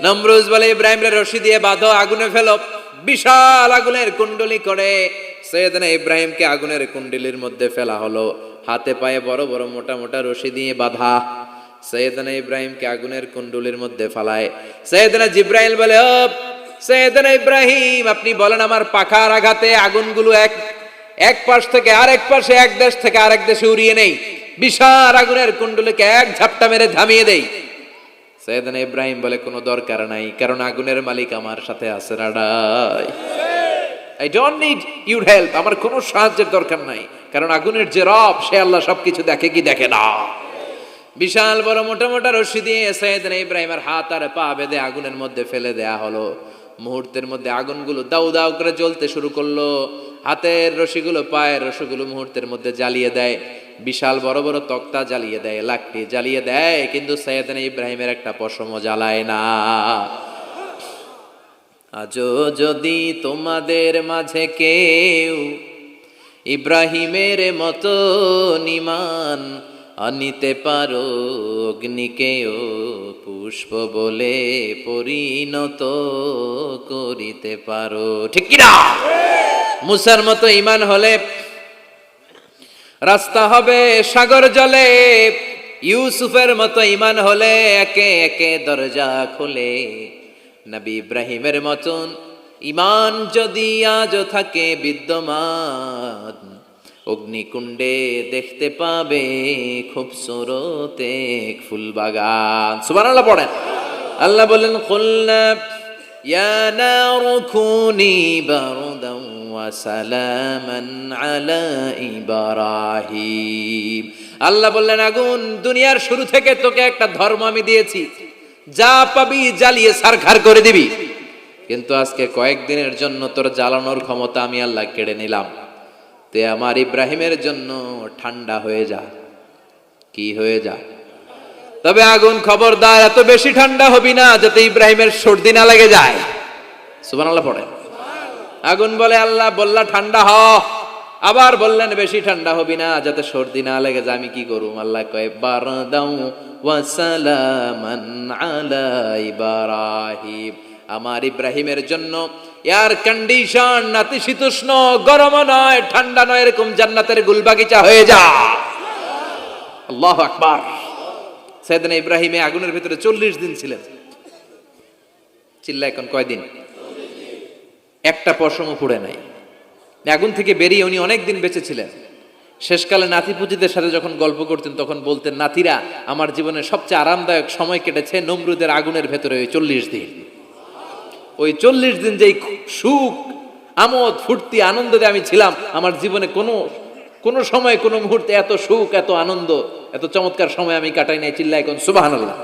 নমরুদ বলে ইব্রাহিম রে রশি দিয়ে বাঁধো, আগুনে ফেলো। বিশাল আগুনের কুণ্ডলি করে সৈয়দনা ইব্রাহিমকে আগুনের কুণ্ডলির মধ্যে ফেলা হলো। হাতে পায়ে বড় বড় মোটা মোটা রশি দিয়ে বাঁধা সৈয়দনা ইব্রাহিমকে আগুনের কুণ্ডলির মধ্যে ফালায়। সৈয়দনা জিব্রাইল বলে, ও সৈয়দনা ইব্রাহিম, আপনি বলেন আমার পাখার আঘাতে আগুনগুলো এক পাশ থেকে আরেক পাশে, এক দেশ থেকে আরেক দেশে উড়িয়ে নেই, বিশাল আগুনের কুণ্ডলিকে এক ঝাপটা মেরে থামিয়ে দেই। সৈয়দনা ইব্রাহিম বলে, কোনো দরকার নাই, কারণ আগুনের মালিক আমার সাথে আছে। রাডাই, I don't need your help, আমার কোনো সাহায্যের দরকার নাই, কারণ আগুনের যে রব সে আল্লাহ সবকিছু দেখে কি দেখে না। বিশাল বড় মোটা মোটা রশি দিয়ে সৈয়দনা ইব্রাহিমের হাত আর পা বেঁধে আগুনের মধ্যে ফেলে দেয়া হলো। মুহূর্তের মধ্যে আগুনগুলো দাউ দাউ করে জ্বলতে শুরু করলো। হাতের রশিগুলো পায়ের রশিগুলো মুহূর্তের মধ্যে জ্বালিয়ে দেয়। বিশাল বড় বড় তক্তা জ্বালিয়ে দেয়, লাকড়ি জ্বালিয়ে দেয়, কিন্তু সৈয়দনা ইব্রাহিমের একটা পশমও জ্বালায় না। আজও যদি তোমাদের মাঝে কেউ ইব্রাহিমের মতো ঈমান আনিতে পারো, অগ্নিকেও পুষ্প বলে পরিণত করিতে পারো, ঠিক কিনা? মুসার মতো ঈমান হলে রাস্তা হবে সাগর জলে, ইউসুফের মতো ঈমান হলে একে একে দরজা খুলে। নবী ইব্রাহিমের মতন ঈমান যদি আজও থাকে বিদ্যমান, অগ্নিকুণ্ডে দেখতে পাবে খুবসুরত এক ফুলবাগান। সুবহানাল্লাহ পড়েন। আল্লাহ বলেন, কুলনা ইয়া নারু কুনি বারদান ওয়া সালামান আলা ইব্রাহিম। আল্লাহ বললেন, আগুন, দুনিয়ার শুরু থেকে তোকে একটা ধর্ম আমি দিয়েছি, যা পাবি জ্বালিয়ে ছারখার করে দিবি, কিন্তু আজকে কয়েকদিনের জন্য তোর জ্বালানোর ক্ষমতা আমি আল্লাহ কেড়ে নিলাম। তে আমার ইব্রাহিমের জন্য ঠান্ডা হয়ে যা। কি হয়ে যা? তবে আগুন খবরদার এত বেশি ঠান্ডা হবি না যাতে ইব্রাহিমের সর্দি না লেগে যায়। সুবহানাল্লাহ পড়েন। আগুন বলে, আল্লাহ বললা ঠান্ডা হ, আবার বললেন বেশি ঠান্ডা হবি না যাতে সর্দি না লেগে যায়। আমি কি করুম? আল্লাহ কয়, বারদাউ ওয়া সালামান আলা ইব্রাহিম। আমার ইব্রাহিমের জন্য এয়ার কন্ডিশন, নাতিশীতোষ্ণ, গরম নয় ঠান্ডা নয়, এরকম জান্নাতের গুলবাগিচা হয়ে যা। আল্লাহু আকবার। সাইয়েদনা ইব্রাহিম আগুনের ভিতরে 40 দিন ছিলেন। চিল্লা এখন কয়দিন? একটা পশমও পুড়ে নাই। আগুন থেকে বেরিয়ে উনি অনেক দিন বেঁচে ছিলেন। শেষকালে নাতিপুতিদের সাথে যখন গল্প করতেন তখন বলতেন, নাতিরা, আমার জীবনের সবচেয়ে আরামদায়ক সময় কেটেছে নমরুদের আগুনের ভেতরে ওই 40 দিন। ওই 40 দিন যেই সুখ, আমোদ, ফুর্তি, আনন্দে আমি ছিলাম, আমার জীবনে কোনো সময়, কোনো মুহূর্তে এত সুখ, এত আনন্দ, এত চমৎকার সময় আমি কাটাই নাই। চিল্লা এখন সুবহানাল্লাহ।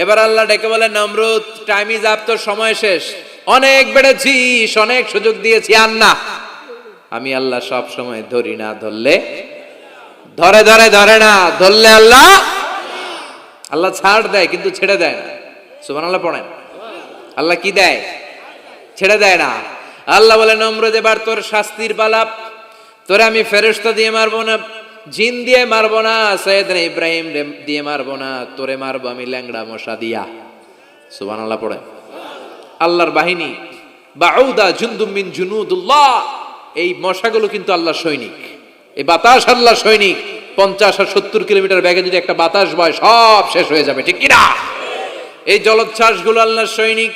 এবার আল্লাহ ডেকে বলেন, নমরুদ, টাইম ইজ আপ, তোর সময় শেষ, অনেক বেড়েছিস, অনেক সুযোগ দিয়েছি, আর না। আমি আল্লাহ সব সময় ধরি না, ধরলে ধরে না, ধরলে আল্লাহ ছাড় দেয় কিন্তু ছেড়ে দেয় না। সুবহানাল্লাহ পড়েন। আল্লাহ কি দেয়? ছেড়ে দেয় না। আল্লাহ বলে, নমরুদ, এবার তোর শাস্তির পালা। তোরে আমি ফেরেশতা দিয়ে মারবো না, জিন দিয়ে মারবো না, সাইয়েদনা ইব্রাহিম দিয়ে মারবো না, তোরে মারবো আমি ল্যাংড়া মশা দিয়া। সুবহানাল্লাহ পড়েন। আল্লাহর বাহিনী, বাউদা জুনদুম মিন জুনুদুল্লাহ, এই মশাগুলো কিন্তু আল্লাহর সৈনিক। এই বাতাস আল্লাহর সৈনিক। 50 আর 70 কিলোমিটার বেগে যদি একটা বাতাস বয়, সব শেষ হয়ে যাবে, ঠিক কিনা? এই জলোচ্ছ্বাসগুলো আল্লাহর সৈনিক,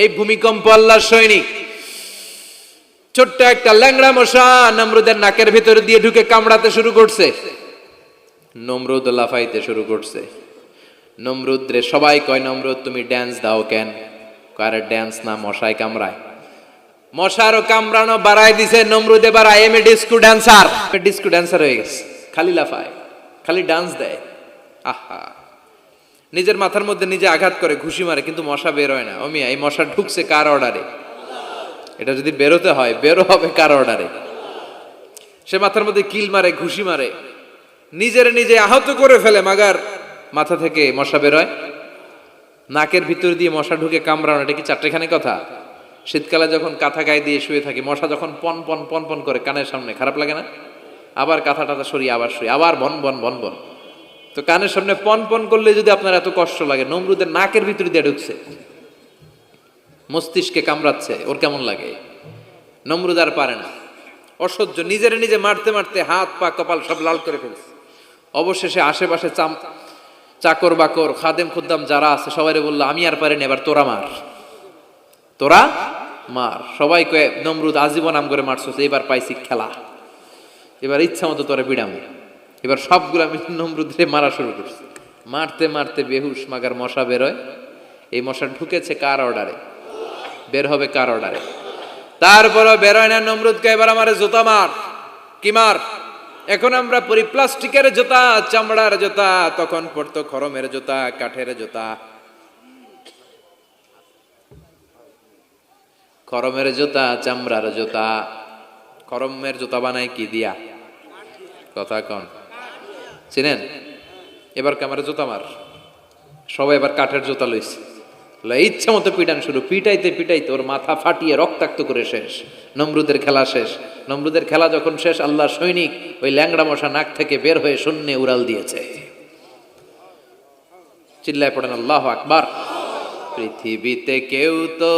এই ভূমিকম্প আল্লাহর সৈনিক। ছোট্ট একটা ল্যাংড়া মশা নমরুদের নাকের ভিতরে দিয়ে ঢুকে কামড়াতে শুরু করছে। নমরুদ লাফাইতে শুরু করছে। নমরুদ রে সবাই কয়, নমরুদ তুমি ড্যান্স দাও কেন? কারে ড্যান্স না, মশায় কামড়ায়। মশারও কামড়ানো বাড়াই দিছে। নমরুদ এবার I M A disco dancer হয়ে গেছে। খালি লাফায়, খালি ডান্স দেয়। আহা, নিজের মাথার মধ্যে নিজে আঘাত করে, ঘুষি মারে, কিন্তু মশা বের হয় না। ও মিয়া, এই মশা ঢুকছে কার অর্ডারে? এটা যদি বেরোতে হয়, বেরো হবে কার অর্ডারে? সে মাথার মধ্যে কিল মারে, ঘুষি মারে, নিজে আহত করে ফেলে, মাগার মাথা থেকে মশা বের হয়। নাকের ভিতর দিয়ে মশা ঢুকে কামড়ানো, এটা কি চারটেখানি কথা? শীতকালে যখন কাঁথা গায়ে দিয়ে শুয়ে থাকি, মশা যখন পন পন পন পন করে কানের সামনে, খারাপ লাগে না? আবার কাঁথা টাথা সরিয়ে আবার শুয়ে, আবার বন বন বন বন। তো কানের সামনে পন পন করলে যদি আপনার এত কষ্ট লাগে, নমরুদের নাকের ভিতর দিয়ে ঢুকছে। মস্তিষ্কে কামড়াচ্ছে, ওর কেমন লাগে? নমরুদ আর পারে না, অসহ্য, নিজের নিজে মারতে মারতে হাত পা কপাল সব লাল করে ফেলছে। অবশেষে আশেপাশে চাকর বাকর খাদেম খুদ্দাম যারা আছে সবাই বললো, আমি আর পারিনি, এবার তোরা মার, তোরা মার। সবাই কয়ে, নমরুদ আজীবন নাম করে মারছো, এবার পাইছি খেলা, এবার ইচ্ছা মতো তোরা বিড়াম। এবার সবগুলো আমি নমরুদরে মারা শুরু করছি। মারতে মারতে বেহুশ মাগার মশা বেরোয়। এই মশা ঢুকেছে কার অর্ডারে? বের হবে কার অর্ডারে? তারপরও বেরোয় না। নমরুদকে এবার আমার জুতা মার। কি মার? এখন আমরা পরি প্লাস্টিকের জুতা, চামড়ার জুতা, তখন পড়তো খরমের জুতা, কাঠের জুতা। খরমের জুতা, চামড়ার জুতা। খরমের জুতা বানায় কি দিয়া? কথা কন, চিনেন? এবার ক্যামেরা জুতা মার। সবাই এবার কাঠের জুতা লইছে, ইচ্ছা মতো পিটান শুরু। পিটাইতে পিটাইতে ওর মাথা ফাটিয়ে রক্তাক্ত করে শেষ। নমরুদের খেলা শেষ। নমরুদের খেলা যখন শেষ, আল্লাহর সৈনিক ওই ল্যাংড়া মশা নাক থেকে বের হয়ে শূন্যে উড়াল দিয়েছে। চিল্লায় পড়েন আল্লাহু আকবার। পৃথিবীতে কেউ তো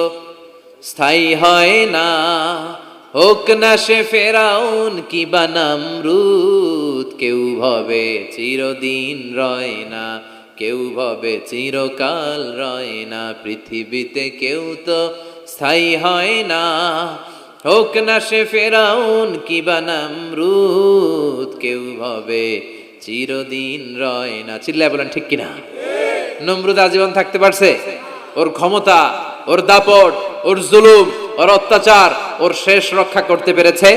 স্থায়ী হয় না, হোক না সে ফেরাউন কিবা নমরুদ। কেউ ভাবে চিরদিন রয় না, কেউ ভাবে চিরকাল রয় না। পৃথিবীতে কেউ তো স্থায়ী হয় না, হোক না সে ফেরাউন কিবা নমরুদ। কেউ ভাবে চিরদিন রয় না। চিল্লায় বলেন ঠিক কিনা? নমরুদ আজীবন থাকতে পারছে? ওর ক্ষমতা, ওর দাপট, ওর জুলুম, ওর অত্যাচার, ওর শেষ রক্ষা করতে পেরেছে?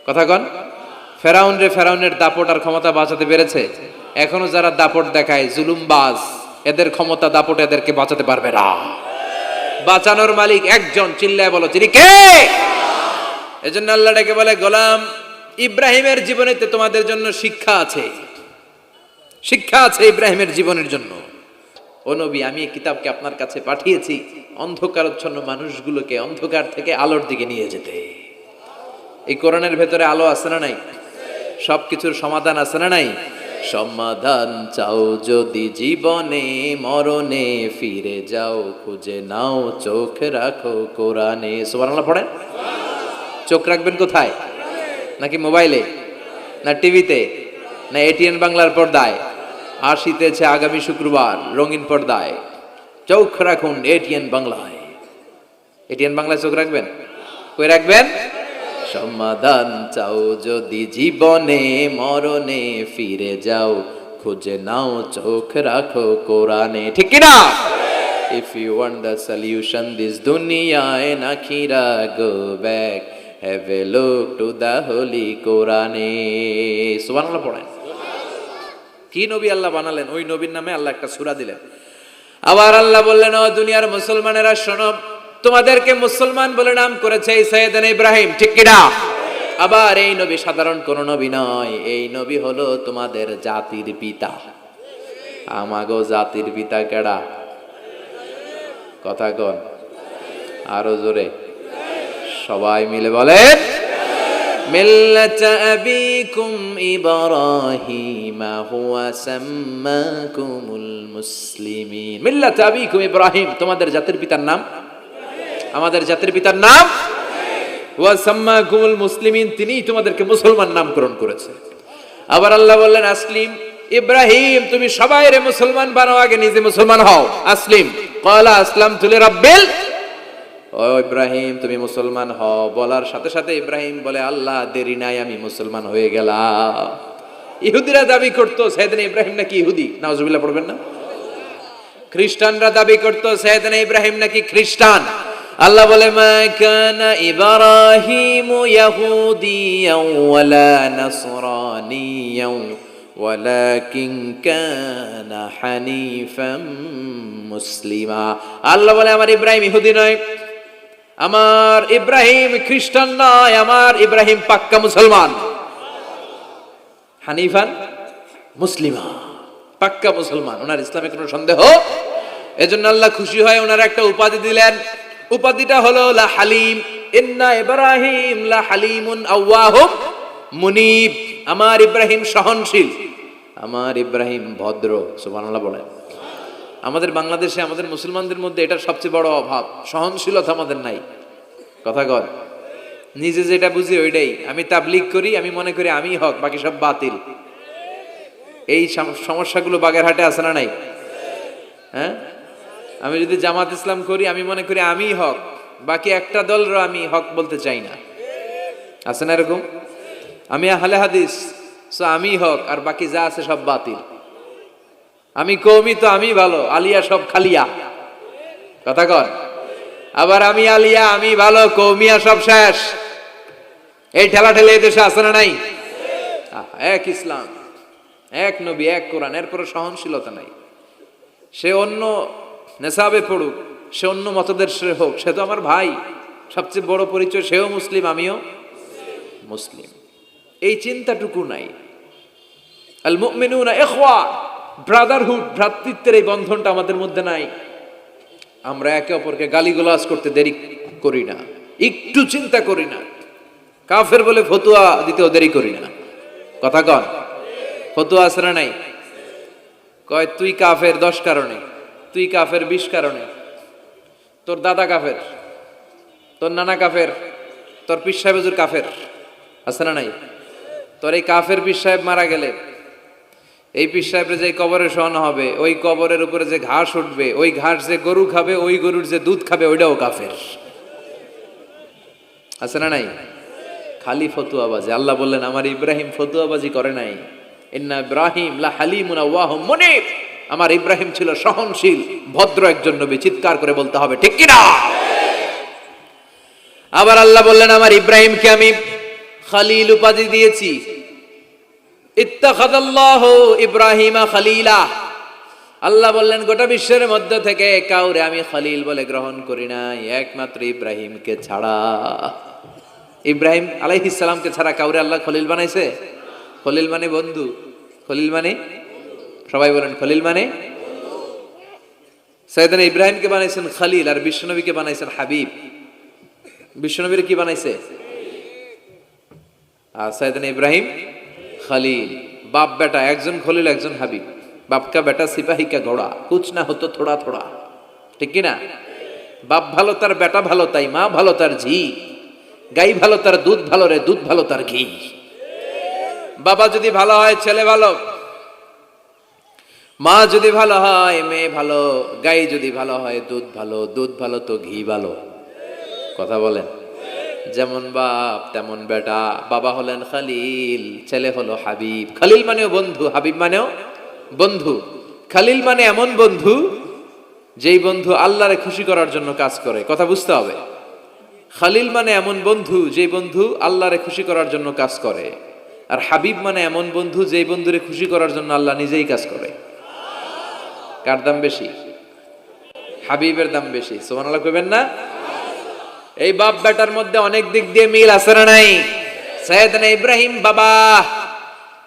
কথা কন। ফেরাউন রে ফেরাউনের দাপট আর ক্ষমতা বাঁচাতে পেরেছে? এখনো যারা দাপট দেখায়, জুলুমবাজ, এদের ক্ষমতা দাপট এদেরকে বাঁচাতে পারবে না। বাঁচানোর মালিক একজন, চিল্লায় বলো তিনি কে? এজন্য আল্লাহ ডেকে বলে, গোলাম ইব্রাহিমের জীবনেতে তোমাদের জন্য শিক্ষা আছে, শিক্ষা আছে ইব্রাহিমের জীবনের জন্য। ও নবী, আমি এই কিতাবকে আপনার কাছে পাঠিয়েছি অন্ধকারচ্ছন্ন মানুষগুলোকে অন্ধকার থেকে আলোর দিকে নিয়ে যেতে। এই কোরআনের ভেতরে আলো আছে না নাই? সবকিছুর সমাধান আছে না নাই? সমাধান চাও যদি জীবনে, মরণে ফিরে যাও, খুঁজে নাও, চোখ রাখো কোরআনে। সুবহানাল্লাহ পড়েন। চোখ রাখবেন কোথায়? নাকি মোবাইলে, না টিভিতে, না এটিএন বাংলার পর্দায়? আসিতেছে আগামী শুক্রবার রঙিন পর্দায়, চোখ রাখুন এটিএন বাংলায়। এটিএন বাংলায় চোখ রাখবেন? কই রাখবেন? সমাধান চাও যদি জীবনে, মরণে ফিরে যাও, খুঁজে নাও, চোখ রাখো কোরআনে। ঠিক কিনা? If you want the solution this dunya and akhirah, go back, have a look to the holy Quran. সুবহানাল্লাহ পড়েন। কি নবী আল্লাহ বানালেন, ওই নবীর নামে আল্লাহ একটা সূরা দিলেন। আবার আল্লাহ বললেন, ও দুনিয়ার মুসলমানেরা শোনো, তোমাদেরকে মুসলমান বলে নাম করেছে সাইয়েদনা ইব্রাহিম। ঠিক কিনা? আবার এই নবী সাধারণ কোন নবী নয়, এই নবী হলো তোমাদের জাতির পিতা। আমাগো জাতির পিতা কেডা? কথা কন আরো জোরে, সবাই মিলে বলেন, মিল্লাতা আবিকুম ইব্রাহিম হুয়া সাম্মাকুমুল মুসলিমিন। মিল্লাতা আবিকুম ইব্রাহিম, তোমাদের জাতির পিতার নাম, আমাদের জাতির পিতার নাম ওয়া সাম্মাকুমুল মুসলিমিন, তিনিই তোমাদেরকে মুসলমান নামকরণ করেছে। আবার আল্লাহ বললেন, আসলিম ইব্রাহিম, তুমি সবাইরে মুসলমান বানাও, আগে নিজে মুসলমান হও। আসলিম ক্বালা আসলামতু লিরাব্বিল, ও ইব্রাহিম তুমি মুসলমান হও। বলার সাথে সাথে ইব্রাহিম বলে, আল্লাহ দেরি নাই, আমি মুসলমান হয়ে গেলাম। ইহুদিরা দাবি করতো সাইয়েদনা ইব্রাহিম নাকি ইহুদি, নাউজুবিল্লাহ পড়বেন না? খ্রিস্টানরা দাবি করতো সাইয়েদনা ইব্রাহিম নাকি খ্রিস্টান। আল্লাহ বলে, মা কানা ইব্রাহিম ইয়াহুদিয়াও ওয়ালা নাসরানিয়াও ওয়ালাকিন কানা হানিফাম মুসলিমা। আল্লাহ বলে, আমার ইব্রাহিম ইহুদি নয়, আমার ইব্রাহিম খ্রিস্টান নয়, আমার ইব্রাহিম পাক্কা মুসলমান। হানিফান মুসলিমা, পাক্কা মুসলমান, ওনার ইসলামে কোনো সন্দেহ। এজন্য আল্লাহ খুশি হয়, ওনার একটা উপাধি দিলেন। উপাধিটা হলো লা হালিম। ইন্না ইব্রাহিম লা হালিমুন আওয়াহুম মুনিব, আমার ইব্রাহিম সহনশীল, আমার ইব্রাহিম ভদ্র। সুবহানাল্লাহ বলেন। আমাদের বাংলাদেশে আমাদের মুসলমানদের মধ্যে এটার সবচেয়ে বড় অভাব, সহনশীলতা আমাদের নাই। কথা কর, নিজে যেটা বুঝি ওইটাই। আমি তাবলীগ করি, আমি মনে করি আমি হক, বাকি সব বাতিল। এই সমস্যাগুলো বাগেরহাটে আছে না নাই? হ্যাঁ, আমি যদি জামাত ইসলাম করি, আমি মনে করি আমি হক, বাকি একটা দলরও আমি হক বলতে চাই না। আছে না এরকম? আমি আহলে হাদিস, সো আমি হক, আর বাকি যা আছে সব বাতিল। আমি কওমি, তো আমি ভালো, আলিয়া সব খালিয়া। কথা কর। আবার আমি আলিয়া, আমি ভালো, কওমিয়া সব শেষ। এই ঠেলা ঠেলে এই দেশে আছে না নাই? এক ইসলাম, এক নবী, এক কোরআন, এরপর সহনশীলতা নাই। সে অন্য নেশাবে পড়ুক, সে অন্য মতদর্শের হোক, সে তো আমার ভাই। সবচেয়ে বড় পরিচয়, সেও মুসলিম, আমিও মুসলিম। এই চিন্তাটুকু নাই। আল মুমিনুনা ইখওয়া, ব্রাদারহুড, ভ্রাতৃত্বের এই বন্ধনটা আমাদের মধ্যে নাই। আমরা একে অপরকে গালিগালাজ করতে দেরি করি না, একটু চিন্তা করি না। কাফের বলে ফতুয়া দিতেও দেরি করি না। কথা কন, ফতুয়া আছে না নাই? কয় তুই কাফের 10 কারণে, তুই কাফের 20 কারণে, তোর দাদা কাফের, তোর নানা কাফের, তোর পীর সাহেব হুজুর কাফের। আছে না নাই? তোর এই কাফের পীর সাহেব মারা গেলে, এই পীর সাহেবের যে কবরে শোয়ানো হবে, ওই কবরের উপরে যে ঘাস উঠবে, ওই ঘাস যে গরু খাবে, ওই গরুর যে দুধ খাবে, ওইটাও কাফের। আছে না নাই? খালি ফতুয়াবাজি। আল্লাহ বললেন আমার ইব্রাহিম ফতুয়াবাজি করে নাই। ইন্না ইব্রাহিম লা হালিমুন আওয়াহুম মুনিব, আমার ইব্রাহিম ছিল সহনশীল, ভদ্র একজন নবী। চিৎকার করে বলতে হবে ঠিক কি না? আবার আল্লাহ বললেন আমার ইব্রাহিমকে আমি খলিল উপাধি দিয়েছি। ইত্তাখাযাল্লাহু ইব্রাহিমা খলিলা। আল্লাহ বললেন গোটা বিশ্বের মধ্যে থেকে কাউরে আমি খলিল বলে গ্রহণ করি নাই, একমাত্র ইব্রাহিমকে ছাড়া। ইব্রাহিম আলাইহিস সালামকে ছাড়া কাউরে আল্লাহ খলিল বানাইছে? খলিল মানে বন্ধু। খলিল মানে, সবাই বলেন খলিল মানে। সাইয়েদনা ইব্রাহিমকে বানাইছেন খলিল, আর বিশ্বনবীকে বানাইছেন হাবিব। বিশ্বনবীর কি বানাইছে? আর সাইয়েদনা ইব্রাহিম খলিল। বাপ বেটা, একজন খলিল একজন হাবিব। বাপ কা বেটা সিপাহী কা ঘোড়া, কুছ না হতো থোড়া থোড়া। ঠিক কি না? বাপ ভালো তার বেটা ভালো, তাই মা ভালো তার ঝি। গাই ভালো তার দুধ ভালো রে, দুধ ভালো তার ঘি। বাবা যদি ভালো হয় ছেলে ভালো, মা যদি ভালো হয় মেয়ে ভালো, গাই যদি ভালো হয় দুধ ভালো, দুধ ভালো তো ঘি ভালো। কথা বলেন। যেমন বাপ তেমন বেটা। বাবা হলেন খলিল, ছেলে হলো হাবিব। খলিল মানেও বন্ধু, হাবিব মানেও বন্ধু। খলিল মানে এমন বন্ধু যেই বন্ধু আল্লাহরে খুশি করার জন্য কাজ করে। কথা বুঝতে হবে। খলিল মানে এমন বন্ধু যেই বন্ধু আল্লাহরে খুশি করার জন্য কাজ করে। আর হাবিব মানে এমন বন্ধু যেই বন্ধুরে খুশি করার জন্য আল্লাহ নিজেই কাজ করে। কার দাম বেশি? হাবিবের দাম বেশি। সুবহানাল্লাহ কইবেন না? এই বাপ বেটার মধ্যে অনেক দিক দিয়ে মিল আছে না নাই? সাইয়েদনা ইব্রাহিম বাবা,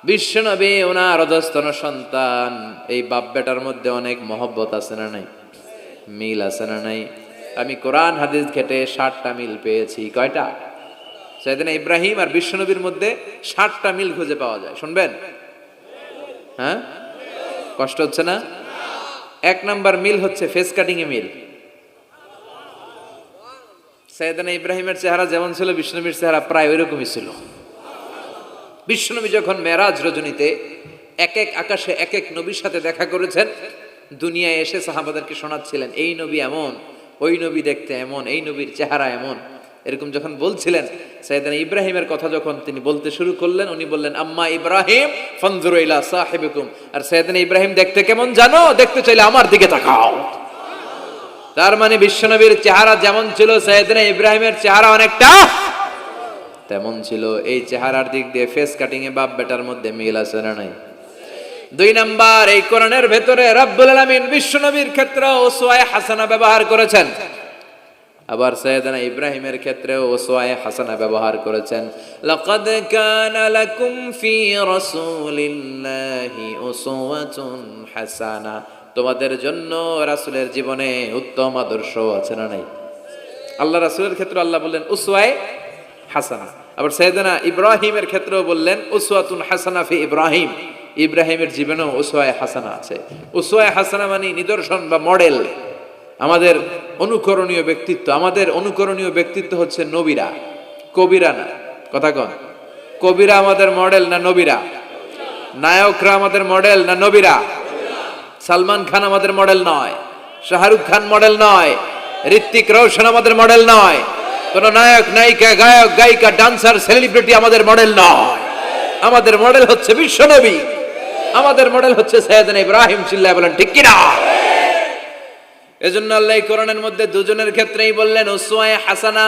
বিশ্বনবী ওনার অধস্তন সন্তান। এই বাপ বেটার মধ্যে অনেক মহব্বত আছে না নাই? মিল আছে না নাই? আমি কোরআন হাদিস ঘেটে 60টা মিল পেয়েছি। কয়টা? সাইয়েদনা ইব্রাহিম আর বিশ্বনবীর মধ্যে 60টা মিল খুঁজে পাওয়া যায়। শুনবেন? হ্যাঁ, কষ্ট হচ্ছে না? 1 নাম্বার মিল হচ্ছে ফেস কাটিং এ মিল। সাইয়েদনা ইব্রাহিমের চেহারা যেমন ছিল, বিশ্বনবীর চেহারা প্রায় ওইরকমই ছিল। বিশ্বনবী যখন মেরাজ রজনীতে এক এক আকাশে এক এক নবীর সাথে দেখা করেছেন, দুনিয়ায় এসে সাহাবাদেরকে শোনাচ্ছিলেন এই নবী এমন, ওই নবী দেখতে এমন, এই নবীর চেহারা এমন। এরকম যখন বলছিলেন, সাইয়েদনা ইব্রাহিমের কথা যখন তিনি বলতে শুরু করলেন, উনি বললেন আম্মা ইব্রাহিম ফানজুরু ইলা সাহিবিকুম। আর সাইয়েদনা ইব্রাহিম দেখতে কেমন জানো? দেখতে চাইলে আমার দিকে তাকাও। তার মানে বিশ্বনবীর চেহারা যেমন ছিল, সাইয়েদনা ইব্রাহিমের চেহারা অনেকটা তেমন ছিল। এই চেহারার দিক দিয়ে ফেস কাটিং এ বাপ বেটার মধ্যে মিল আছে না নাই? 2 নাম্বার, এই কোরআনের ভেতরে রব্বুল আলামিন বিশ্বনবীর ক্ষেত্রে উসওয়ায়ে হাসানা ব্যবহার করেছেন। আবার সাইয়েদনা ইব্রাহিমের ক্ষেত্রেও উসওয়ায়ে হাসানা ব্যবহার করেছেন। লাকাদ কানা লাকুম ফি রাসূলিল্লাহি উসওয়াতুন হাসানা। তোমাদের জন্য রাসূলের জীবনে উত্তম আদর্শ আছে না নাই? আল্লাহ রাসূলের ক্ষেত্রে আল্লাহ বললেন উসওয়ায়ে হাসানা। আবার সাইয়েদনা ইব্রাহিমের ক্ষেত্রেও বললেন উসওয়াতুন হাসানা ফি ইব্রাহিম। ইব্রাহিমের জীবনেও উসওয়ায়ে হাসানা আছে। উসওয়ায়ে হাসানা মানে নিদর্শন বা মডেল, আমাদের অনুকরণীয় ব্যক্তিত্ব। আমাদের অনুকরণীয় ব্যক্তিত্ব হচ্ছে নবীরা, কবিরা না। কথা কন, কবিরা আমাদের মডেল না নবীরা? নায়করা আমাদের মডেল না নবীরা? সালমান খান আমাদের মডেল নয়, শাহরুখ খান মডেল নয়, ঋত্বিক রোশন আমাদের মডেল নয়, কোন নায়ক নায়িকা গায়ক গায়িকা ডান্সার সেলিব্রিটি আমাদের মডেল নয়। আমাদের মডেল হচ্ছে বিশ্বনবী, আমাদের মডেল হচ্ছে সাইয়েদনা ইব্রাহিম। চিল্লায় বলেন ঠিক কিনা? এজন্য আল্লাহ কোরআনের মধ্যে দুজনের ক্ষেত্রেই বললেন উসওয়ায়ে হাসানা,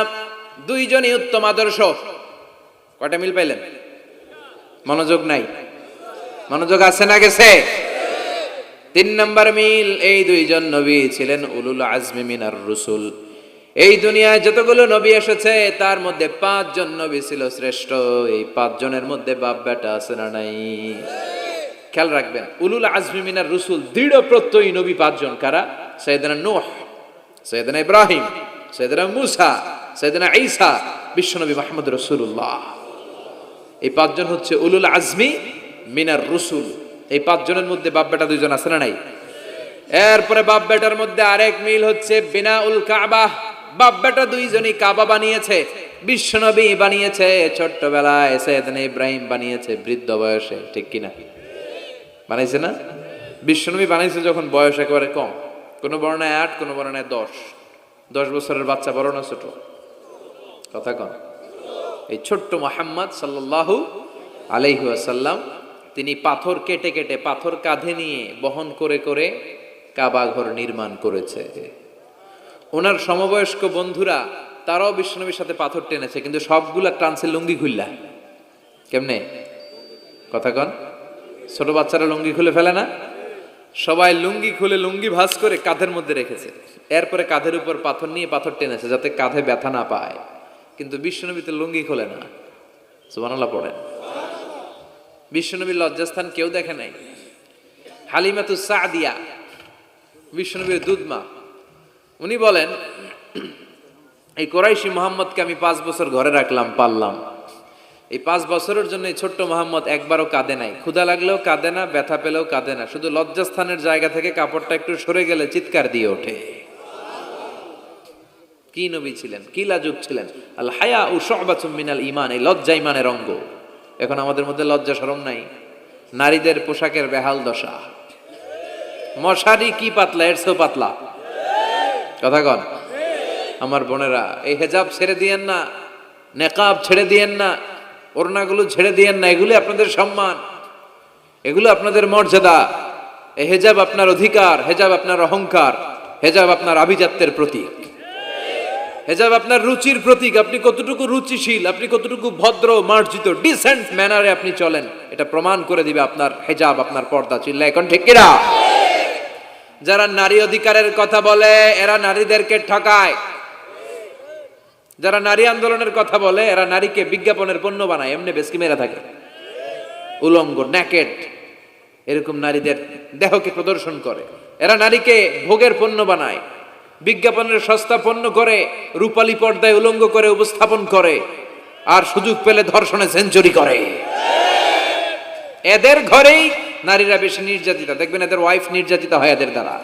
দুইজনই উত্তম আদর্শ। কয়টা মিল পাইলেন? মনোযোগ নাই? মনোযোগ আছে না গেছে? 3 নম্বর মিল, এই দুইজন নবী ছিলেন উলুল আজমি মিনার রুসুল। এই দুনিয়ায় যতগুলো নবী এসেছে তার মধ্যে 5 জন নবী ছিল শ্রেষ্ঠ। এই 5 জনের মধ্যে বাপ বেটা আছে না নাই? খেয়াল রাখবেন, উলুল আজমি মিনার রুসুল দৃঢ় প্রত্যয়ী নবী 5 জন। কারা? সাইয়েদনা নূহ, সাইয়েদনা ইব্রাহিম, সাইয়েদনা মূসা, সাইয়েদনা ঈসা, বিশ্বনবী মুহাম্মদ রাসূলুল্লাহ। এই 5 জন হচ্ছে উলুল আজমি মিনার রুসুল। এই 5 জনের মধ্যে বাপ বেটা 2 জন আছে না নাই? এরপরে বাপ বেটার মধ্যে আরেক মিল হচ্ছে বিনাউল কাবা। বাপ বেটা 2 জনই কাবা বানিয়েছে। বিশ্বনবী বানিয়েছে ছোট্টবেলায়, সাইয়েদনা ইব্রাহিম বানিয়েছে বৃদ্ধ বয়সে। ঠিক কিনা? বানাইছে না? বিশ্বনবী বানাইছে যখন বয়স একেবারে কম। কোন বর্ণায় 8, কোন বর্ণায় 10। 10 বছরের বাচ্চা বড় না ছোট? কথা কন। এই ছোট্ট মুহাম্মদ সাল্লাল্লাহু আলাইহি ওয়াসাল্লাম তিনি পাথর কেটে কেটে, পাথর কাঁধে নিয়ে বহন করে করে কাবা ঘর নির্মাণ করেছে। ওনার সমবয়স্ক বন্ধুরা তারাও বিশ্বনবীর সাথে পাথর টেনেছে, কিন্তু সবগুলা টানছে লুঙ্গি খুললা। কেমনে? কথা কন। ছোট বাচ্চারা লুঙ্গি খুলে ফেলে না? সবাই লুঙ্গি খুলে লুঙ্গি ভাঁজ করে কাঁধের মধ্যে রেখেছে। এরপরে কাঁধের উপর পাথর নিয়ে পাথর টেনেছে যাতে কাঁধে ব্যথা না পায়। কিন্তু বিশ্বনবী তো লুঙ্গি খোলে না। সুবহানাল্লাহ পড়েন। বিশ্বনবীর লজ্জাস্থান কেউ দেখে নাই। হালিমাতুস সাদিয়া, বিশ্বনবীর দুধমা, উনি বলেন এই কোরাইশি মুহাম্মদকে আমি 5 বছর ঘরে রাখলাম, পাললাম। এই 5 বছরের জন্য এই ছোট্ট মুহাম্মদ একবারও কাঁদে নাই। ক্ষুধা লাগলেও কাঁদে না, ব্যথা পেলেও কাঁদে না। শুধু লজ্জাস্থানের জায়গা থেকে কাপড়টা একটু সরে গেলে চিৎকার দিয়ে ওঠে। কি নবী ছিলেন, কি লাজুক ছিলেন। আল হায়া ও শুবাতুম মিনাল ঈমান, এই লজ্জা ঈমানের অঙ্গ। এখন আমাদের মধ্যে লজ্জা শরম নাই। নারীদের পোশাকের বেহাল দশা। মশারি কি পাতলা, এর চেয়েও পাতলা। কথা কন। আমার বোনেরা, এই হেজাব ছেড়ে দিয়েন না, নেকাব ছেড়ে দিয়েন না, ওড়নাগুলো ছেড়ে দিয়েন না। এগুলো আপনাদের সম্মান, এগুলো আপনাদের মর্যাদা। এই হেজাব আপনার অধিকার, হেজাব আপনার অহংকার, হেজাব আপনার আভিজাত্যের প্রতীক, হেজাব আপনার রুচির প্রতীক। আপনি কতটুকু রুচিশীল, আপনি কতটুকু ভদ্র মার্জিত ডিসেন্ট ম্যানারে আপনি চলেন, এটা প্রমাণ করে দিবে আপনার হেজাব, আপনার পর্দা। চিল্লা এখন ঠিক কিনা? যারা নারী অধিকারের কথা বলে এরা নারীদেরকে ঠকায়। যারা নারী আন্দোলনের কথা বলে এরা নারীকে বিজ্ঞাপনের পণ্য বানায়, এমনি বেশকি মেরা থাকে। উলঙ্গ, নেকেড, এরকম নারীদের দেহকে প্রদর্শন করে। এরা নারীকে ভোগের পণ্য বানায়, বিজ্ঞাপনের সস্তা পণ্য করে, রূপালী পর্দায় উলঙ্গ করে উপস্থাপন করে, আর সুযোগ পেলে ধর্ষণে সেঞ্চুরি করে। এদের ঘরেই নারীরা বেশি নির্যাতিতা। দেখবেন এদের ওয়াইফ নির্যাতিত হয় এদের দ্বারা,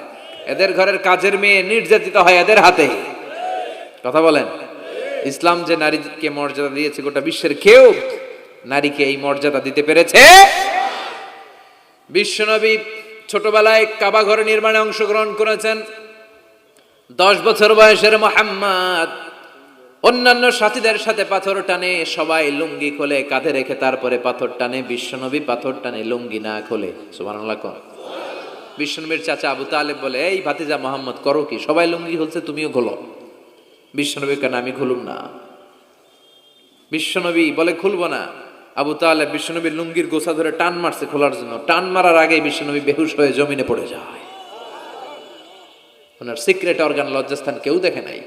এদের ঘরের কাজের মেয়ে নির্যাতিত হয় এদের হাতে। কথা বলেন। ইসলাম যে নারীকে মর্যাদা দিয়েছে, গোটা বিশ্বের কেউ নারীকে এই মর্যাদা দিতে পেরেছে। বিশ্বনবী ছোটবেলায় কাবা ঘর নির্মাণে অংশগ্রহণ করেছেন। 10 বছর বয়সের মুহাম্মদ অন্যান্য সাথীদের সাথে পাথর টানে, সবাই লুঙ্গি খোলে কাঁধে রেখে, তারপরে পাথর টানে। বিশ্বনবী পাথর টানে লুঙ্গি না খোলে। সুবহানাল্লাহ। বিশ্বনবীর চাচা আবু তালেব বলে, এই ভাতিজা মুহাম্মদ করো কি? সবাই লুঙ্গি খুলছে, তুমিও খোলো। বিশ্বনবী কেন? আমি খুলুম না। বিশ্বনবী বলে খুলবো না। আবু তালেব বিশ্বনবীর লুঙ্গির গোছা ধরে টান মারছে খোলার জন্য। টান মারার আগে বিশ্বনবী বেহুশ হয়ে জমিনে পড়ে যায়। ওনার সিক্রেট অর্গান, লজ্জাস্থান কেউ দেখে নাই।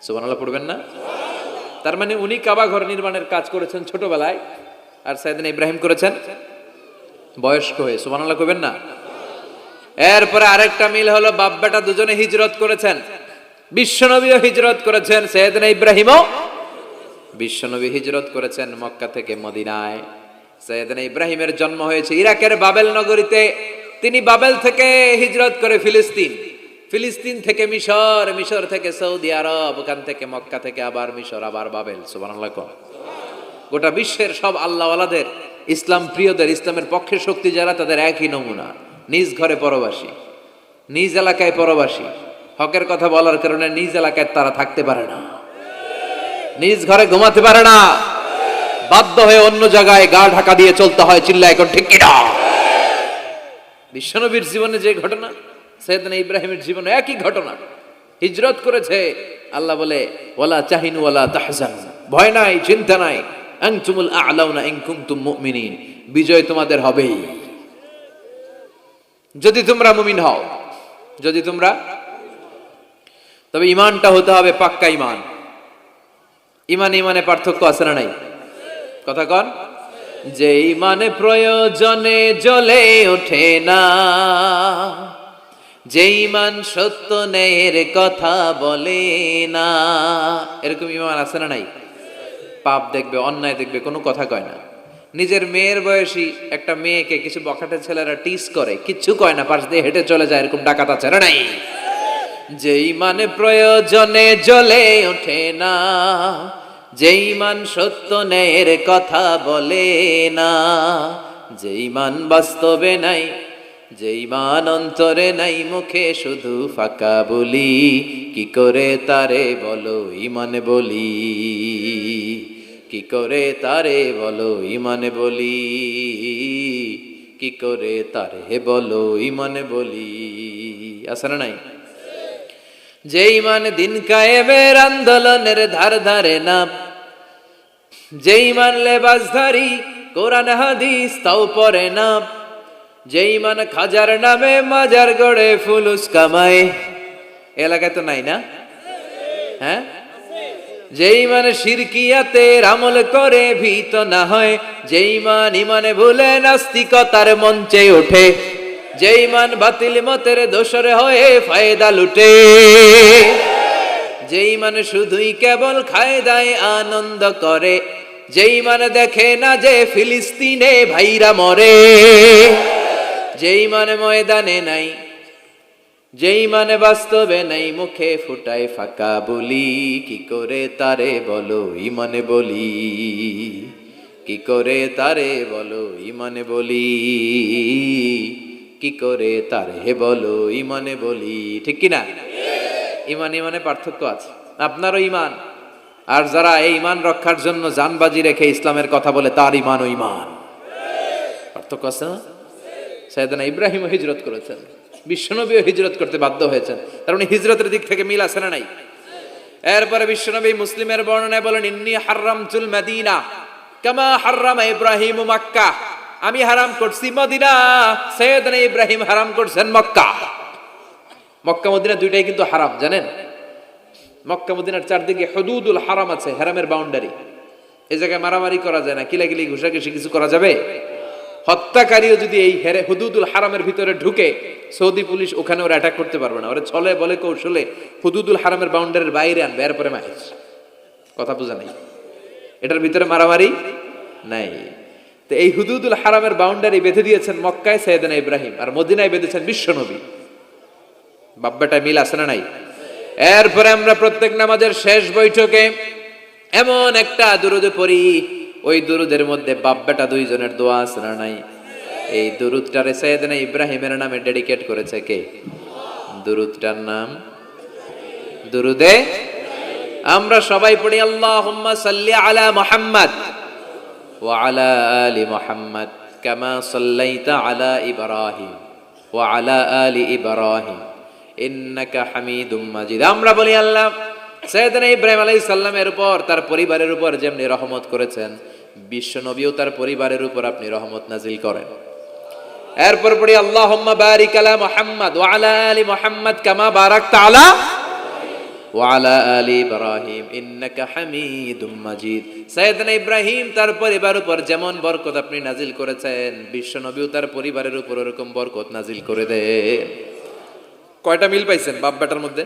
সুবহানাল্লাহ পড়বেন না? তার মানে উনি কাবা ঘর নির্মাণের কাজ করেছেন ছোটবেলায়, আর সাইয়েদনা ইব্রাহিম করেছেন বয়স্ক হয়ে। সুবহানাল্লাহ কইবেন না? এরপরে আরেকটা মিল হলো বাপ বেটা দুজনে হিজরত করেছেন। বিশ্বনবীও হিজরত করেছেন, সাইয়েদনা ইব্রাহিমও। বিশ্বনবী হিজরত করেছেন মক্কা থেকে মদিনায়। সৈয়দনা ইব্রাহিমের জন্ম হয়েছে ইরাকের বাবেল নগরীতে। তিনি বাবেল থেকে হিজরত করে ফিলিস্তিন, ফিলিস্তিন থেকে মিশর, মিশর থেকে সৌদি আরব, ওখান থেকে মক্কা থেকে আবার মিশর, আবার বাবেল। সুবহানাল্লাহ। গোটা বিশ্বের সব আল্লাহওয়ালাদের, ইসলাম প্রিয়দের, ইসলামের পক্ষে শক্তি যারা, তাদের একই নমুনা, নিজ ঘরে পরবাসী, নিজ এলাকায় পরবাসী। হকের কথা বলার কারণে নিজ এলাকায় তারা থাকতে পারে না, নিজ ঘরে ঘুমাতে পারে না, বাধ্য হয়ে অন্য জায়গায় গা ঢাকা দিয়ে চলতে হয়। চিল্লা এখন ঠিক কিনা? বিশ্বনবীর জীবনে যে ঘটনা, সৈয়দনা ইব্রাহিমের জীবনে একই ঘটনা। হিজরত করেছে, আল্লাহ বলে ওয়ালা তাহিনু ওয়ালা তাহজানু, ভয় নাই, চিন্তা নাই, আনতুমুল আ'লাউনা ইন কুনতুম মুমিনিন, বিজয় তোমাদের হবেই যদি তোমরা মুমিন হও, যদি তোমরা, তবে ঈমানটা হতে হবে পাক্কা ঈমান। ঈমান ঈমানে পার্থক্য আছে না নাই? কথা কন। যে ঈমানে প্রয়োজনে জ্বলে ওঠে না, যে ঈমান সত্য ন্যায়ের কথা বলে না, এরকম ঈমান আছে না নাই? পাপ দেখবে, অন্যায় দেখবে, কোনো কথা কয় না। নিজের মেয়ের বয়সী একটা মেয়েকে কিছু বখাটে ছেলেরা টিস করে, কিচ্ছু কয় না, পাশ দিয়ে হেঁটে চলে যায়, এরকম ডাকাত আছে না নাই? যে ঈমানে প্রয়োজনে জ্বলে ওঠে না, যে ঈমান সত্য ন্যায়ের কথা বলে না, যে ঈমান বাস্তবে নাই, যে ঈমান অন্তরে নাই, মুখে শুধু ফাঁকা বলি, কি করে তারে বলো ঈমান বলি, কি করে তারে বলো ঈমান বলি, কি করে তারে বলো ঈমান বলি। আছে না নাই? যে ঈমান দিন কায়েমের আন্দোলনের ধার ধারে না, যে ঈমান লেবাসধারী কোরআন হাদিস তাও পড়ে না, যে ঈমান খাজার নামে মাজার গড়ে ফুলুস কামায়, এলাকায় তো নাই না? হ্যাঁ, যে ঈমান শিরকিয়াতের আমল করে ভীত না হয়, যে ঈমান ঈমানে ভুলে নাস্তিকতার মঞ্চে ওঠে, যে ঈমান বাতিল মতের দোসর হয়ে ফায়দা লুটে, যে ঈমান শুধুই কেবল খায় দায় আনন্দ করে, যে ঈমান দেখে না যে ফিলিস্তিনে ভাইরা মরে, যে ঈমান ময়দানে নাই, যে ঈমান বাস্তবে নাই, মুখে ফুটায় ফাঁকা বলি, কি করে তারে বলো ঈমান বলি, কি করে তারে বলো ঈমান বলি, কি করে তারে বলো ঈমান বলি। ঠিক কিনা? ঈমান ঈমানে পার্থক্য আছে। আপনারও ঈমান, আর যারা এই ঈমান রক্ষার জন্য জানবাজি রেখে ইসলামের কথা বলে, তার ঈমান ও ঈমান পার্থক্য আছে না? সাইয়েদনা ইব্রাহিম হিজরত করেছেন, বিশ্বনবীও হিজরত করতে বাধ্য হয়েছেন, তার মানে হিজরতের দিক থেকে মিল আছে না নাই? এরপরে বিশ্বনবী মুসলিমের বর্ণনায় বলেন, ইন্নী হারামতুল মদিনা কামা হারামা ইব্রাহিম মক্কা, আমি হারাম করছি মদিনা, সাইয়েদনা ইব্রাহিম হারাম করছেন মক্কা। মক্কা মদিনা দুইটাই কিন্তু হারাম, জানেন? মক্কা মদিনার চারদিকে হুদুদুল হারাম আছে, হারামের বাউন্ডারি। এই জায়গায় মারামারি করা যায় না, কিলাকিলি ঘুষাঘুষি কিছু করা যাবে? হত্যাকারীও যদি এই হুদুদুল হারামের ভিতরে ঢুকে, সৌদি পুলিশ ওখানে ওরা অ্যাটাক করতে পারবে না, ওরা ছলে বলে কৌশলে হুদুদুল হারামের বাউন্ডারির বাইরে আনবে, এরপরে মারিস। কথা বোঝা নাই? এটার ভিতরে মারামারি নাই। তো এই হুদুদুল হারামের বাউন্ডারি বেঁধে দিয়েছেন মক্কায় সাইয়েদনা ইব্রাহিম, আর মদিনায় বেঁধেছেন বিশ্বনবী। বাব্বাটা মিল আছে না নাই? এরপরে আমরা প্রত্যেক নামাজের শেষ বৈঠকে এমন একটা দুরুদ পড়ি, ওই দুরুদের মধ্যে বাপ বেটা দুইজনের দোয়া আছে না নাই? এই দুরুদটারে সাইয়েদনা ইব্রাহিমের নামে ডেডিকেট করেছে কে? দুরুদটার নাম দুরুদে আমরা সবাই পড়ি, আল্লাহুম্মা সাল্লি আলা মুহাম্মাদ ওয়া আলা আলি মুহাম্মাদ কামা সাল্লাইতা আলা ইব্রাহিম ওয়া আলা আলি ইব্রাহিম ইন্নাকা হামিদুম মাজিদ। আমরা বলি, আল্লাহ সাইয়েদনা ইব্রাহিম আলাইহিস সালামের উপর, তার পরিবারের উপর যেমনি রহমত করেছেন, বিশ্ব নবীও তার পরিবারের উপর আপনি রহমত নাজিল করেন। এরপর পড়ি, আল্লাহুম্মা বারিক আলা মুহাম্মাদ ওয়া আলা আলি মুহাম্মাদ কামা বারাকতা আলা ওয়া আলা আলি ইব্রাহিম ইন্নাকা হামিদুম মাজিদ। সাইয়েদনা ইব্রাহিম তার পরিবারের উপর যেমন বরকত আপনি নাজিল করেছেন, বিশ্ব নবীও তার পরিবারের উপর এরকম বরকত নাজিল করে দেন। কয়টা মিল পাইছেন বাপ বেটার মধ্যে?